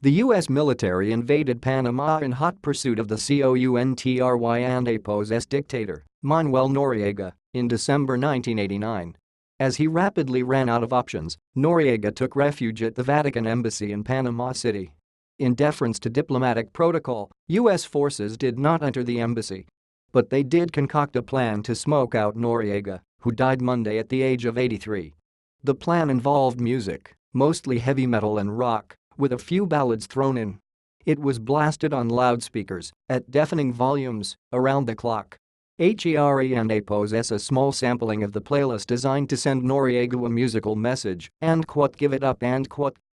The U.S. military invaded Panama in hot pursuit of the COUNTRY and APO's dictator, Manuel Noriega, in December 1989. As he rapidly ran out of options, Noriega took refuge at the Vatican Embassy in Panama City. In deference to diplomatic protocol, U.S. forces did not enter the embassy. But they did concoct a plan to smoke out Noriega, who died Monday at the age of 83. The plan involved music, mostly heavy metal and rock, with a few ballads thrown in. It was blasted on loudspeakers, at deafening volumes, around the clock. HERE and APO's a small sampling of the playlist designed to send Noriega a musical message, "Give It Up"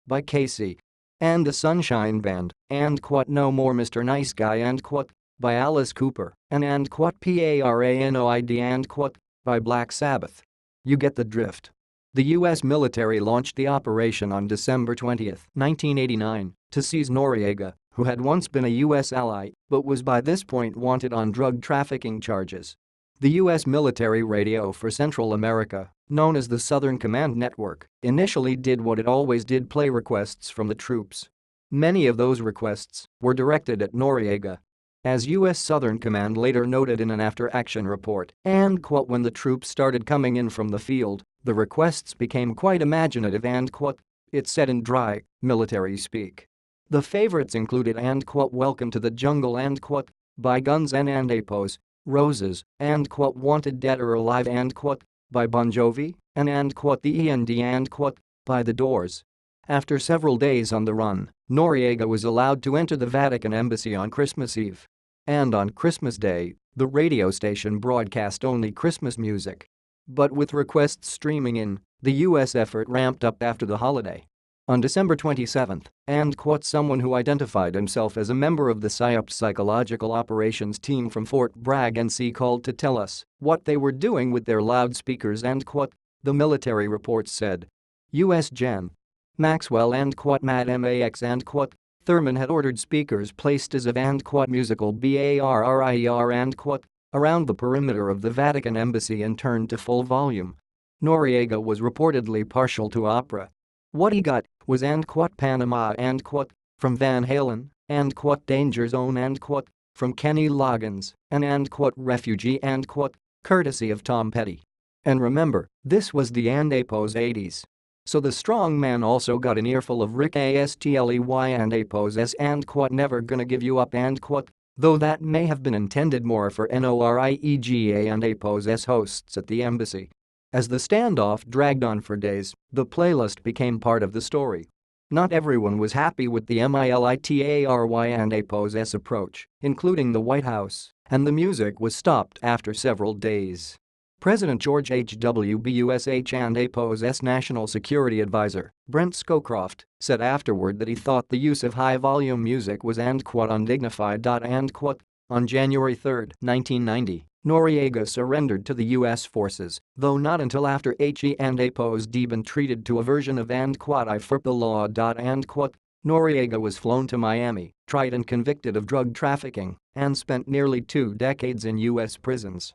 by Casey and the Sunshine Band, "No More Mr. Nice Guy" by Alice Cooper, and "Paranoid" by Black Sabbath. You get the drift. The U.S. military launched the operation on December 20, 1989, to seize Noriega, who had once been a U.S. ally but was by this point wanted on drug trafficking charges. The U.S. military radio for Central America, known as the Southern Command Network, initially did what it always did: play requests from the troops. Many of those requests were directed at Noriega. As U.S. Southern Command later noted in an after-action report, when the troops started coming in from the field, the requests became quite imaginative it said in dry, military speak. The favorites included "Welcome to the Jungle" by Guns N' and APO's, "Roses" "Wanted Dead or Alive" by Bon Jovi, and "The END" by The Doors. After several days on the run, Noriega was allowed to enter the Vatican Embassy on Christmas Eve. And on Christmas Day, the radio station broadcast only Christmas music. But with requests streaming in, the U.S. effort ramped up after the holiday. On December 27, someone who identified himself as a member of the PSYOP Psychological Operations Team from Fort Bragg, NC, called to tell us what they were doing with their loudspeakers, the military reports said. U.S. Gen. Maxwell Mad Max Thurman had ordered speakers placed as of musical BARRIER around the perimeter of the Vatican Embassy and turned to full volume. Noriega was reportedly partial to opera. What he got was Panama from Van Halen, Danger Zone from Kenny Loggins, and Refugee courtesy of Tom Petty. And remember, this was the APO's 80s. So the strong man also got an earful of Rick Astley and APO's Never Gonna Give You Up though that may have been intended more for Noriega and APO's hosts at the embassy. As the standoff dragged on for days, the playlist became part of the story. Not everyone was happy with the military and APO's approach, including the White House, and the music was stopped after several days. President George H.W. Bush and APO's National Security Advisor, Brent Scowcroft, said afterward that he thought the use of high-volume music was undignified. On January 3, 1990, Noriega surrendered to the U.S. forces, though not until after he and APO's been treated to a version of I for the law. Noriega was flown to Miami, tried and convicted of drug trafficking, and spent nearly 2 decades in U.S. prisons.